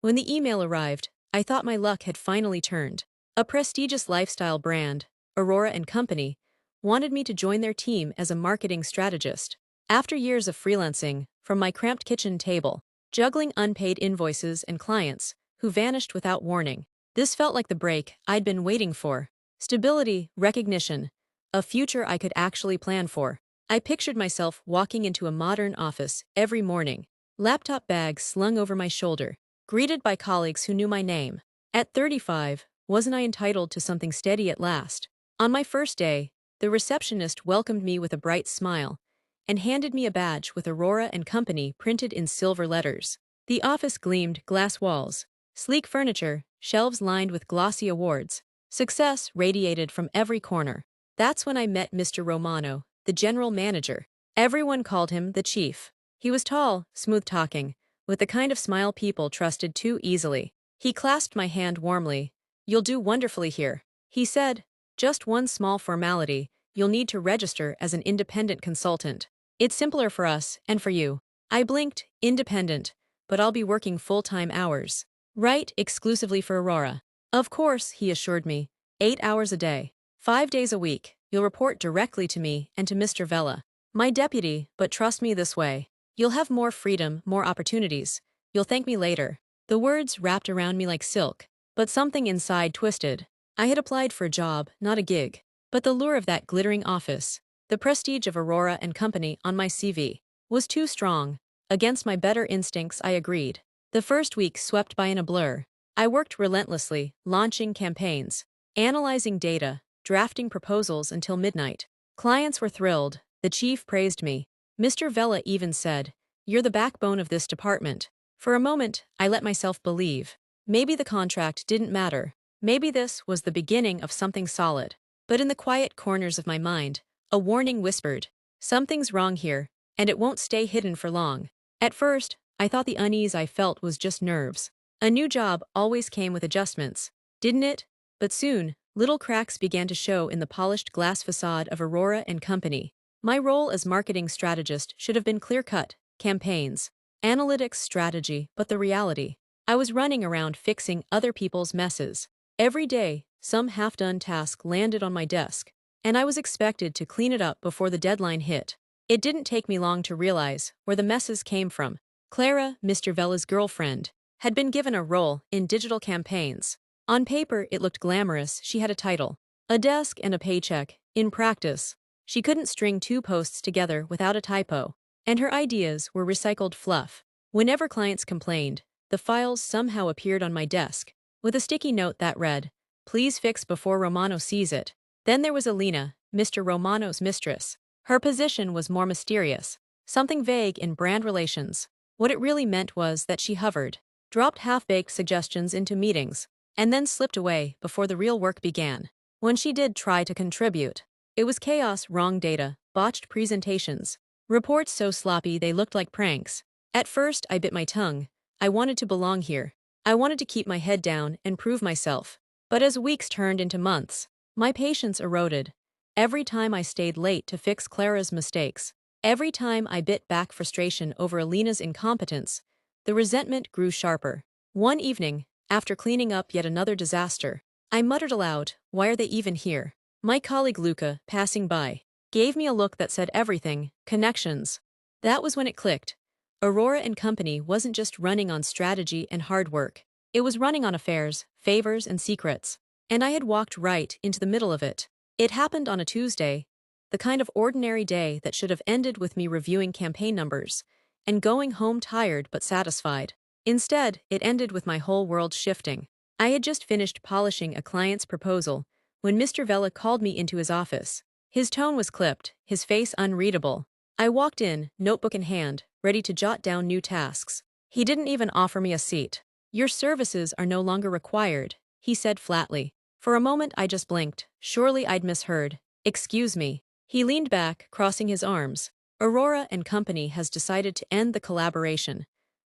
When the email arrived, I thought my luck had finally turned. A prestigious lifestyle brand, Aurora and Company, wanted me to join their team as a marketing strategist. After years of freelancing, from my cramped kitchen table, juggling unpaid invoices and clients who vanished without warning, this felt like the break I'd been waiting for. Stability, recognition, a future I could actually plan for. I pictured myself walking into a modern office every morning, laptop bag slung over my shoulder, greeted by colleagues who knew my name. At 35, wasn't I entitled to something steady at last? On my first day, the receptionist welcomed me with a bright smile and handed me a badge with Aurora and Company printed in silver letters. The office gleamed glass walls, sleek furniture, shelves lined with glossy awards. Success radiated from every corner. That's when I met Mr. Romano, the general manager. Everyone called him the chief. He was tall, smooth-talking, with the kind of smile people trusted too easily. He clasped my hand warmly. "You'll do wonderfully here," he said. "Just one small formality. You'll need to register as an independent consultant. It's simpler for us and for you." I blinked. Independent, but I'll be working full-time hours. Right, exclusively for Aurora. Of course, he assured me. 8 hours a day. 5 days a week. You'll report directly to me and to Mr. Vella, my deputy, but trust me this way. You'll have more freedom, more opportunities. You'll thank me later. The words wrapped around me like silk, but something inside twisted. I had applied for a job, not a gig. But the lure of that glittering office, the prestige of Aurora and Company on my CV, was too strong. Against my better instincts, I agreed. The first week swept by in a blur. I worked relentlessly, launching campaigns, analyzing data, drafting proposals until midnight. Clients were thrilled. The chief praised me. Mr. Vella even said, "You're the backbone of this department." For a moment, I let myself believe. Maybe the contract didn't matter. Maybe this was the beginning of something solid. But in the quiet corners of my mind, a warning whispered, "Something's wrong here, and it won't stay hidden for long." At first, I thought the unease I felt was just nerves. A new job always came with adjustments, didn't it? But soon, little cracks began to show in the polished glass facade of Aurora and Company. My role as marketing strategist should have been clear-cut: campaigns, analytics, strategy, but the reality. I was running around fixing other people's messes. Every day, some half-done task landed on my desk, and I was expected to clean it up before the deadline hit. It didn't take me long to realize where the messes came from. Clara, Mr. Vella's girlfriend, had been given a role in digital campaigns. On paper, it looked glamorous. She had a title, a desk, and a paycheck. In practice, she couldn't string 2 posts together without a typo, and her ideas were recycled fluff. Whenever clients complained, the files somehow appeared on my desk, with a sticky note that read, "Please fix before Romano sees it." Then there was Alina, Mr. Romano's mistress. Her position was more mysterious, something vague in brand relations. What it really meant was that she hovered, dropped half-baked suggestions into meetings, and then slipped away before the real work began. When she did try to contribute, it was chaos, wrong data, botched presentations, reports so sloppy they looked like pranks. At first, I bit my tongue. I wanted to belong here. I wanted to keep my head down and prove myself. But as weeks turned into months, my patience eroded. Every time I stayed late to fix Clara's mistakes, every time I bit back frustration over Alina's incompetence, the resentment grew sharper. One evening, after cleaning up yet another disaster, I muttered aloud, "Why are they even here?" My colleague Luca, passing by, gave me a look that said everything: connections. That was when it clicked. Aurora and Company wasn't just running on strategy and hard work. It was running on affairs, favors, and secrets. And I had walked right into the middle of it. It happened on a Tuesday, the kind of ordinary day that should have ended with me reviewing campaign numbers and going home tired but satisfied. Instead, it ended with my whole world shifting. I had just finished polishing a client's proposal when Mr. Vella called me into his office. His tone was clipped, his face unreadable. I walked in, notebook in hand, ready to jot down new tasks. He didn't even offer me a seat. "Your services are no longer required," he said flatly. For a moment I just blinked. Surely I'd misheard. "Excuse me." He leaned back, crossing his arms. "Aurora and Company has decided to end the collaboration.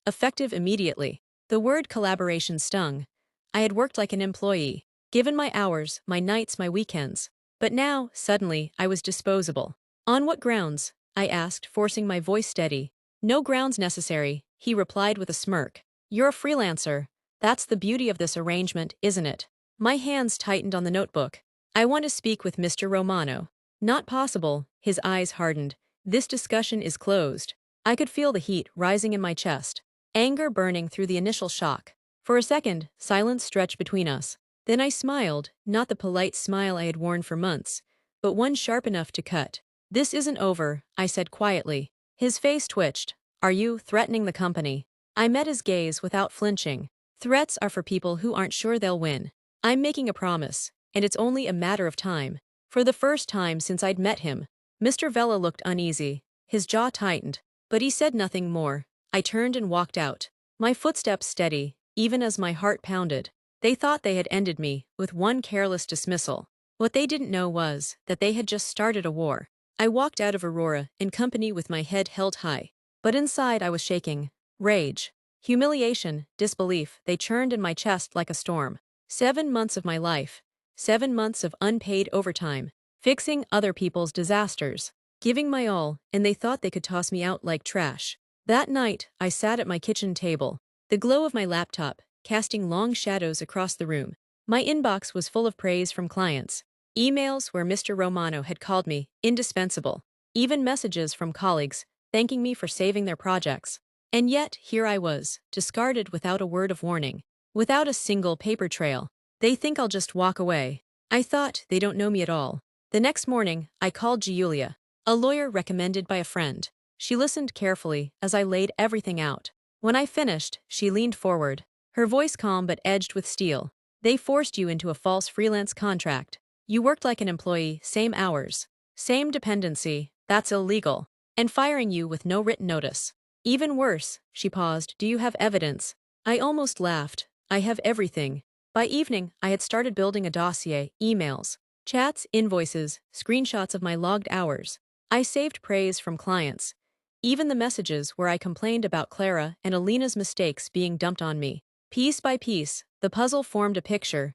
Effective immediately." The word collaboration stung. I had worked like an employee, given my hours, my nights, my weekends. But now, suddenly, I was disposable. "On what grounds?" I asked, forcing my voice steady. "No grounds necessary," he replied with a smirk. "You're a freelancer. That's the beauty of this arrangement, isn't it? My hands tightened on the notebook. I want to speak with Mr. Romano. Not possible, his eyes hardened. This discussion is closed. I could feel the heat rising in my chest, anger burning through the initial shock. For a second, silence stretched between us. Then I smiled, not the polite smile I had worn for months, but one sharp enough to cut. This isn't over, I said quietly. His face twitched. Are you threatening the company? I met his gaze without flinching. Threats are for people who aren't sure they'll win. I'm making a promise, and it's only a matter of time. For the first time since I'd met him, Mr. Vella looked uneasy. His jaw tightened, but he said nothing more. I turned and walked out, my footsteps steady, even as my heart pounded. They thought they had ended me with one careless dismissal. What they didn't know was that they had just started a war. I walked out of Aurora in company with my head held high, but inside I was shaking. Rage, humiliation, disbelief, they churned in my chest like a storm. 7 months of my life, 7 months of unpaid overtime, fixing other people's disasters, giving my all, and they thought they could toss me out like trash. That night, I sat at my kitchen table, the glow of my laptop casting long shadows across the room. My inbox was full of praise from clients, emails where Mr. Romano had called me indispensable, even messages from colleagues thanking me for saving their projects. And yet, here I was, discarded without a word of warning, without a single paper trail. They think I'll just walk away. I thought they don't know me at all. The next morning, I called Giulia, a lawyer recommended by a friend. She listened carefully as I laid everything out. When I finished, she leaned forward, her voice calm but edged with steel. They forced you into a false freelance contract. You worked like an employee, same hours, same dependency, that's illegal. And firing you with no written notice. Even worse, she paused, do you have evidence? I almost laughed. I have everything. By evening, I had started building a dossier, emails, chats, invoices, screenshots of my logged hours. I saved praise from clients, even the messages where I complained about Clara and Alina's mistakes being dumped on me. Piece by piece, the puzzle formed a picture,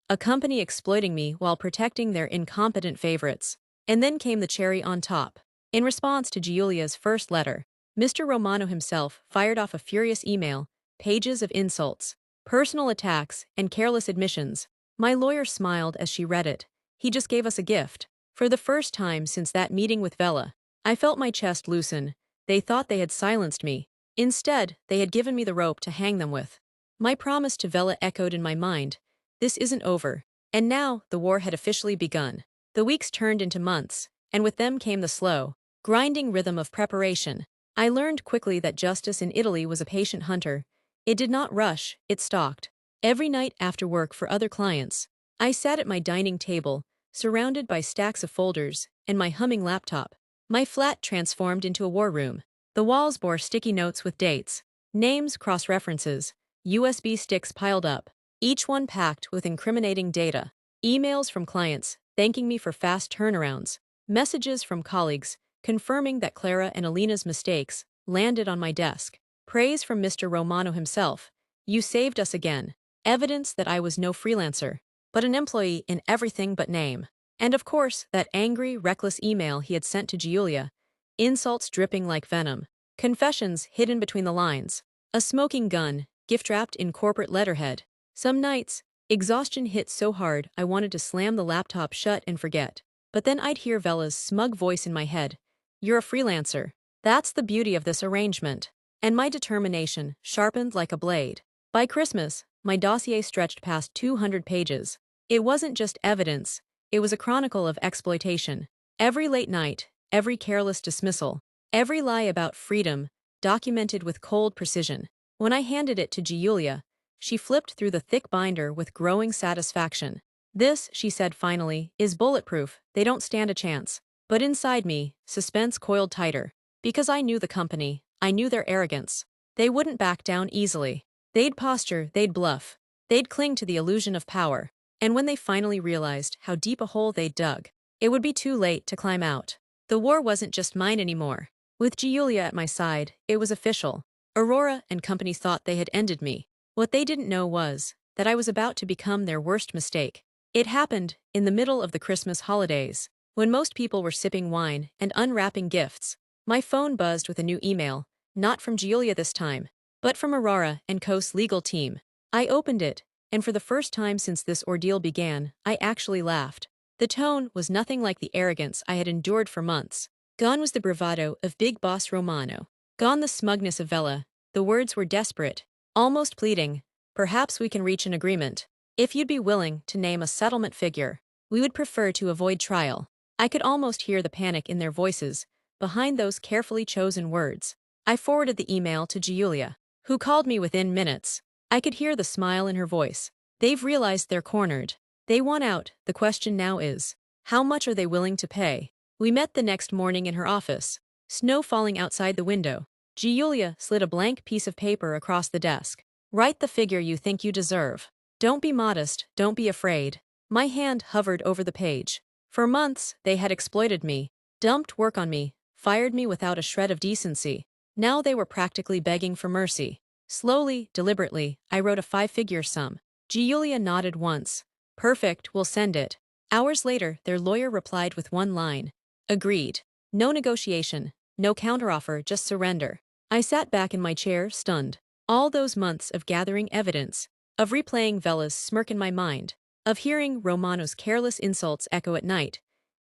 a company exploiting me while protecting their incompetent favorites. And then came the cherry on top. In response to Giulia's first letter, Mr. Romano himself fired off a furious email, pages of insults, personal attacks, and careless admissions. My lawyer smiled as she read it. He just gave us a gift. For the first time since that meeting with Vella, I felt my chest loosen. They thought they had silenced me. Instead, they had given me the rope to hang them with. My promise to Vella echoed in my mind. This isn't over. And now, the war had officially begun. The weeks turned into months, and with them came the slow, grinding rhythm of preparation. I learned quickly that justice in Italy was a patient hunter. It did not rush, it stalked. Every night after work for other clients, I sat at my dining table, surrounded by stacks of folders, and my humming laptop. My flat transformed into a war room. The walls bore sticky notes with dates, names, cross-references, USB sticks piled up, each one packed with incriminating data. Emails from clients, thanking me for fast turnarounds. Messages from colleagues, confirming that Clara and Alina's mistakes landed on my desk. Praise from Mr. Romano himself. You saved us again. Evidence that I was no freelancer, but an employee in everything but name. And of course, that angry, reckless email he had sent to Giulia. Insults dripping like venom. Confessions hidden between the lines. A smoking gun, gift-wrapped in corporate letterhead. Some nights, exhaustion hit so hard I wanted to slam the laptop shut and forget. But then I'd hear Vella's smug voice in my head. You're a freelancer. That's the beauty of this arrangement. And my determination sharpened like a blade. By Christmas, my dossier stretched past 200 pages. It wasn't just evidence, it was a chronicle of exploitation. Every late night, every careless dismissal, every lie about freedom, documented with cold precision. When I handed it to Giulia, she flipped through the thick binder with growing satisfaction. This, she said finally, is bulletproof, they don't stand a chance. But inside me, suspense coiled tighter. Because I knew the company, I knew their arrogance. They wouldn't back down easily. They'd posture, they'd bluff. They'd cling to the illusion of power. And when they finally realized how deep a hole they'd dug, it would be too late to climb out. The war wasn't just mine anymore. With Giulia at my side, it was official. Aurora and company thought they had ended me. What they didn't know was that I was about to become their worst mistake. It happened in the middle of the Christmas holidays, when most people were sipping wine and unwrapping gifts. My phone buzzed with a new email, not from Giulia this time, but from Aurora and Co's legal team. I opened it, and for the first time since this ordeal began, I actually laughed. The tone was nothing like the arrogance I had endured for months. Gone was the bravado of Big Boss Romano. Gone the smugness of Vela. The words were desperate, almost pleading. Perhaps we can reach an agreement. If you'd be willing to name a settlement figure, we would prefer to avoid trial. I could almost hear the panic in their voices, behind those carefully chosen words. I forwarded the email to Giulia, who called me within minutes. I could hear the smile in her voice. They've realized they're cornered. They want out. The question now is, how much are they willing to pay? We met the next morning in her office, snow falling outside the window. Giulia slid a blank piece of paper across the desk. Write the figure you think you deserve. Don't be modest, don't be afraid. My hand hovered over the page. For months, they had exploited me, dumped work on me, fired me without a shred of decency. Now they were practically begging for mercy. Slowly, deliberately, I wrote a 5-figure sum. Giulia nodded once. Perfect, we'll send it. Hours later, their lawyer replied with one line. Agreed. No negotiation, no counteroffer, just surrender. I sat back in my chair, stunned. All those months of gathering evidence, of replaying Vela's smirk in my mind, of hearing Romano's careless insults echo at night,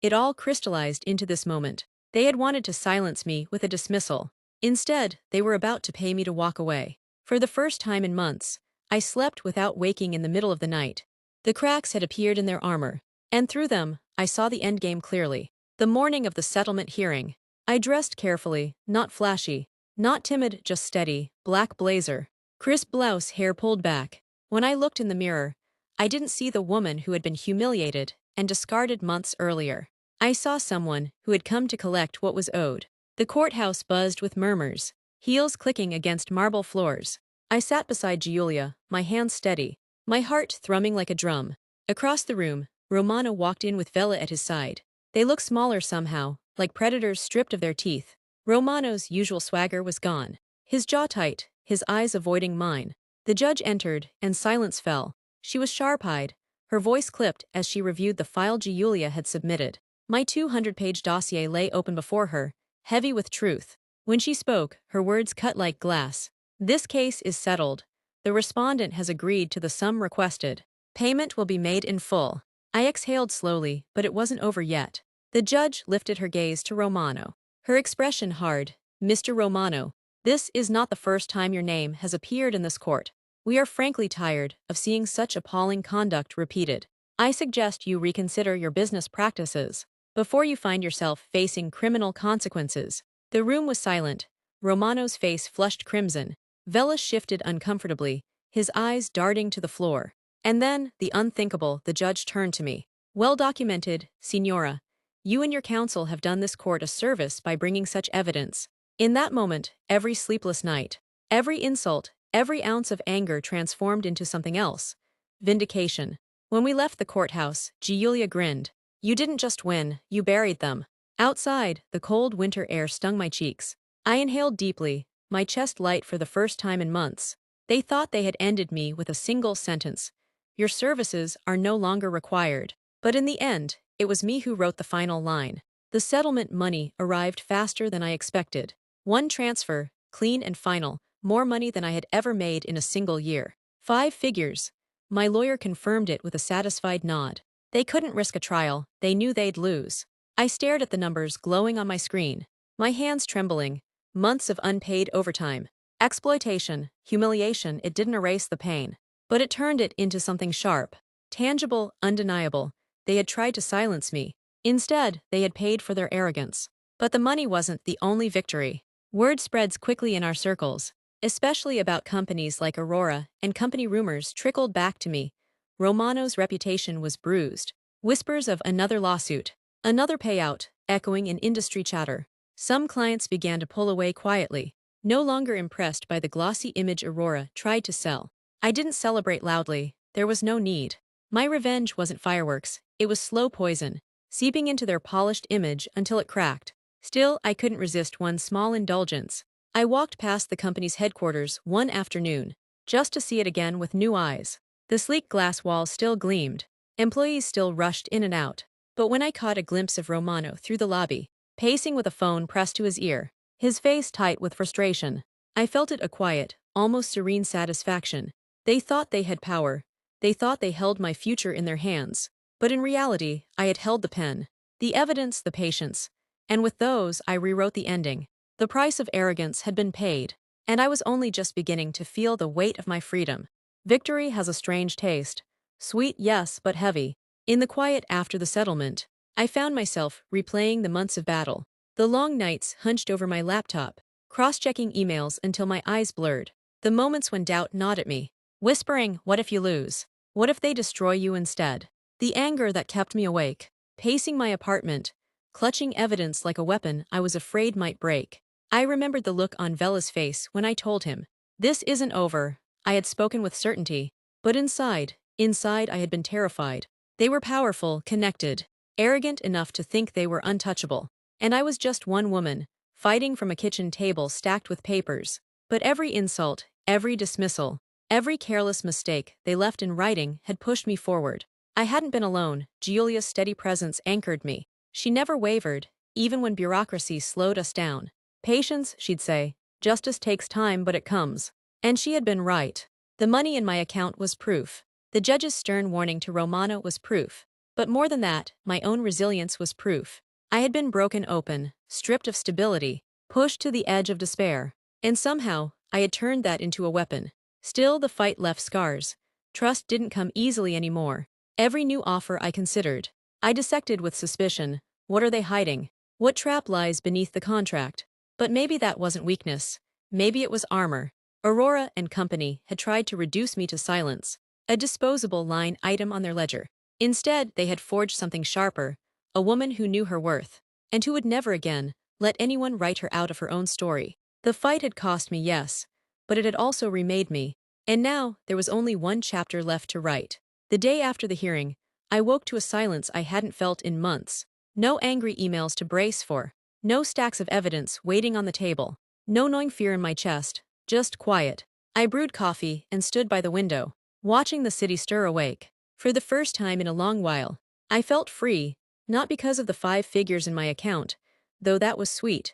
it all crystallized into this moment. They had wanted to silence me with a dismissal. Instead, they were about to pay me to walk away. For the first time in months, I slept without waking in the middle of the night. The cracks had appeared in their armor, and through them, I saw the endgame clearly. The morning of the settlement hearing, I dressed carefully, not flashy, not timid, just steady, black blazer, crisp blouse, hair pulled back. When I looked in the mirror, I didn't see the woman who had been humiliated and discarded months earlier. I saw someone who had come to collect what was owed. The courthouse buzzed with murmurs, heels clicking against marble floors. I sat beside Giulia, my hands steady, my heart thrumming like a drum. Across the room, Romano walked in with Vela at his side. They looked smaller somehow, like predators stripped of their teeth. Romano's usual swagger was gone. His jaw tight, his eyes avoiding mine. The judge entered, and silence fell. She was sharp-eyed, her voice clipped as she reviewed the file Giulia had submitted. My 200-page dossier lay open before her, heavy with truth. When she spoke, her words cut like glass. This case is settled. The respondent has agreed to the sum requested. Payment will be made in full. I exhaled slowly, but it wasn't over yet. The judge lifted her gaze to Romano. Her expression hard. Mr. Romano, this is not the first time your name has appeared in this court. We are frankly tired of seeing such appalling conduct repeated. I suggest you reconsider your business practices before you find yourself facing criminal consequences. The room was silent. Romano's face flushed crimson. Vela shifted uncomfortably, his eyes darting to the floor. And then, the unthinkable, the judge turned to me. Well documented, Signora. You and your counsel have done this court a service by bringing such evidence. In that moment, every sleepless night, every insult, every ounce of anger transformed into something else. Vindication. When we left the courthouse, Giulia grinned. You didn't just win, you buried them. Outside, the cold winter air stung my cheeks. I inhaled deeply, my chest light for the first time in months. They thought they had ended me with a single sentence. Your services are no longer required. But in the end, it was me who wrote the final line. The settlement money arrived faster than I expected. One transfer, clean and final, more money than I had ever made in a single year. 5 figures. My lawyer confirmed it with a satisfied nod. They couldn't risk a trial, they knew they'd lose. I stared at the numbers glowing on my screen, my hands trembling. Months of unpaid overtime. Exploitation, humiliation, it didn't erase the pain. But it turned it into something sharp, tangible, undeniable. They had tried to silence me. Instead, they had paid for their arrogance. But the money wasn't the only victory. Word spreads quickly in our circles, especially about companies like Aurora, and company rumors trickled back to me. Romano's reputation was bruised. Whispers of another lawsuit, another payout, echoing in industry chatter. Some clients began to pull away quietly, no longer impressed by the glossy image Aurora tried to sell. I didn't celebrate loudly. There was no need. My revenge wasn't fireworks. It was slow poison, seeping into their polished image until it cracked. Still, I couldn't resist one small indulgence. I walked past the company's headquarters one afternoon, just to see it again with new eyes. The sleek glass walls still gleamed. Employees still rushed in and out. But when I caught a glimpse of Romano through the lobby, pacing with a phone pressed to his ear, his face tight with frustration, I felt it a quiet, almost serene satisfaction. They thought they had power. They thought they held my future in their hands. But in reality, I had held the pen, the evidence, the patience. And with those, I rewrote the ending. The price of arrogance had been paid, and I was only just beginning to feel the weight of my freedom. Victory has a strange taste. Sweet, yes, but heavy. In the quiet after the settlement, I found myself replaying the months of battle, the long nights hunched over my laptop, cross-checking emails until my eyes blurred, the moments when doubt gnawed at me, whispering, what if you lose? What if they destroy you instead? The anger that kept me awake, pacing my apartment, clutching evidence like a weapon I was afraid might break. I remembered the look on Vela's face when I told him, this isn't over. I had spoken with certainty, but inside I had been terrified. They were powerful, connected, arrogant enough to think they were untouchable. And I was just one woman, fighting from a kitchen table stacked with papers. But every insult, every dismissal, every careless mistake they left in writing had pushed me forward. I hadn't been alone. Giulia's steady presence anchored me. She never wavered, even when bureaucracy slowed us down. Patience, she'd say. Justice takes time, but it comes. And she had been right. The money in my account was proof. The judge's stern warning to Romano was proof. But more than that, my own resilience was proof. I had been broken open, stripped of stability, pushed to the edge of despair. And somehow, I had turned that into a weapon. Still, the fight left scars. Trust didn't come easily anymore. Every new offer I considered, I dissected with suspicion. What are they hiding? What trap lies beneath the contract? But maybe that wasn't weakness. Maybe it was armor. Aurora and company had tried to reduce me to silence, a disposable line item on their ledger. Instead, they had forged something sharper, a woman who knew her worth, and who would never again let anyone write her out of her own story. The fight had cost me, yes, but it had also remade me, and now there was only one chapter left to write. The day after the hearing, I woke to a silence I hadn't felt in months. No angry emails to brace for, no stacks of evidence waiting on the table, no gnawing fear in my chest, just quiet. I brewed coffee and stood by the window, watching the city stir awake. For the first time in a long while, I felt free, not because of the 5 figures in my account, though that was sweet,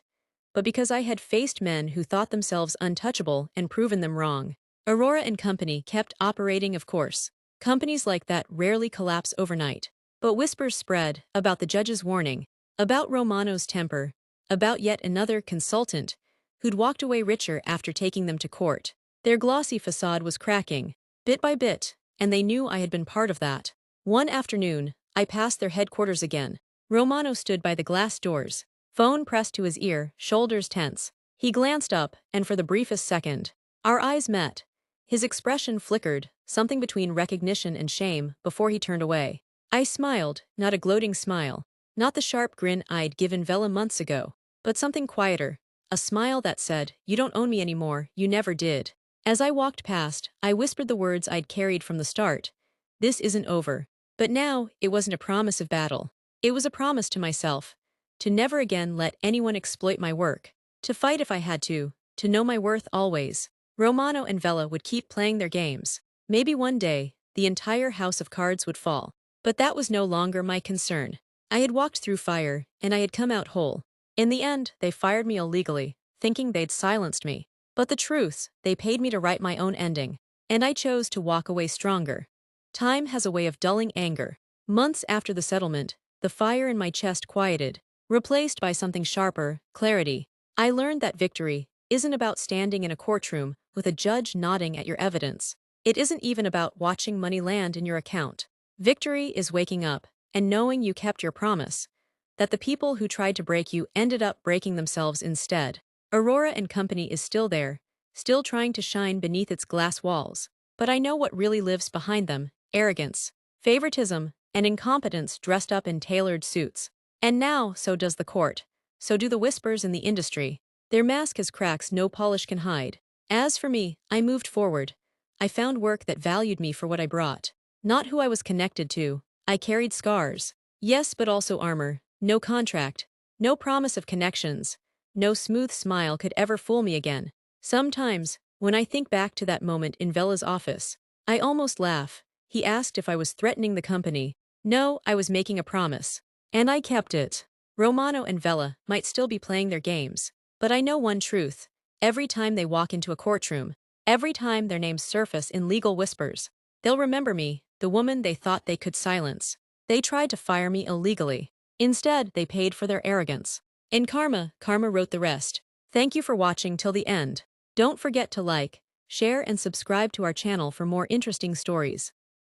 but because I had faced men who thought themselves untouchable and proven them wrong. Aurora and company kept operating, of course. Companies like that rarely collapse overnight. But whispers spread about the judge's warning, about Romano's temper, about yet another consultant who'd walked away richer after taking them to court. Their glossy facade was cracking, bit by bit, and they knew I had been part of that. One afternoon, I passed their headquarters again. Romano stood by the glass doors, phone pressed to his ear, shoulders tense. He glanced up, and for the briefest second, our eyes met. His expression flickered, something between recognition and shame, before he turned away. I smiled, not a gloating smile, not the sharp grin I'd given Vela months ago, but something quieter, a smile that said, you don't own me anymore, you never did. As I walked past, I whispered the words I'd carried from the start. This isn't over. But now, it wasn't a promise of battle. It was a promise to myself, to never again let anyone exploit my work, to fight if I had to know my worth always. Romano and Vela would keep playing their games. Maybe one day, the entire house of cards would fall. But that was no longer my concern. I had walked through fire, and I had come out whole. In the end, they fired me illegally, thinking they'd silenced me. But the truth, they paid me to write my own ending. And I chose to walk away stronger. Time has a way of dulling anger. Months after the settlement, the fire in my chest quieted, replaced by something sharper, clarity. I learned that victory isn't about standing in a courtroom with a judge nodding at your evidence. It isn't even about watching money land in your account. Victory is waking up and knowing you kept your promise, that the people who tried to break you ended up breaking themselves instead. Aurora and company is still there, still trying to shine beneath its glass walls. But I know what really lives behind them: arrogance, favoritism, and incompetence dressed up in tailored suits. And now, so does the court. So do the whispers in the industry. Their mask has cracks no polish can hide. As for me, I moved forward. I found work that valued me for what I brought, not who I was connected to. I carried scars. Yes, but also armor. No contract. No promise of connections. No smooth smile could ever fool me again. Sometimes, when I think back to that moment in Vela's office, I almost laugh. He asked if I was threatening the company. No, I was making a promise. And I kept it. Romano and Vela might still be playing their games, but I know one truth. Every time they walk into a courtroom, Every time their names surface in legal whispers, they'll remember me, the woman they thought they could silence. They tried to fire me illegally. Instead, they paid for their arrogance. In karma, karma wrote the rest. Thank you for watching till the end. Don't forget to like, share and subscribe to our channel for more interesting stories.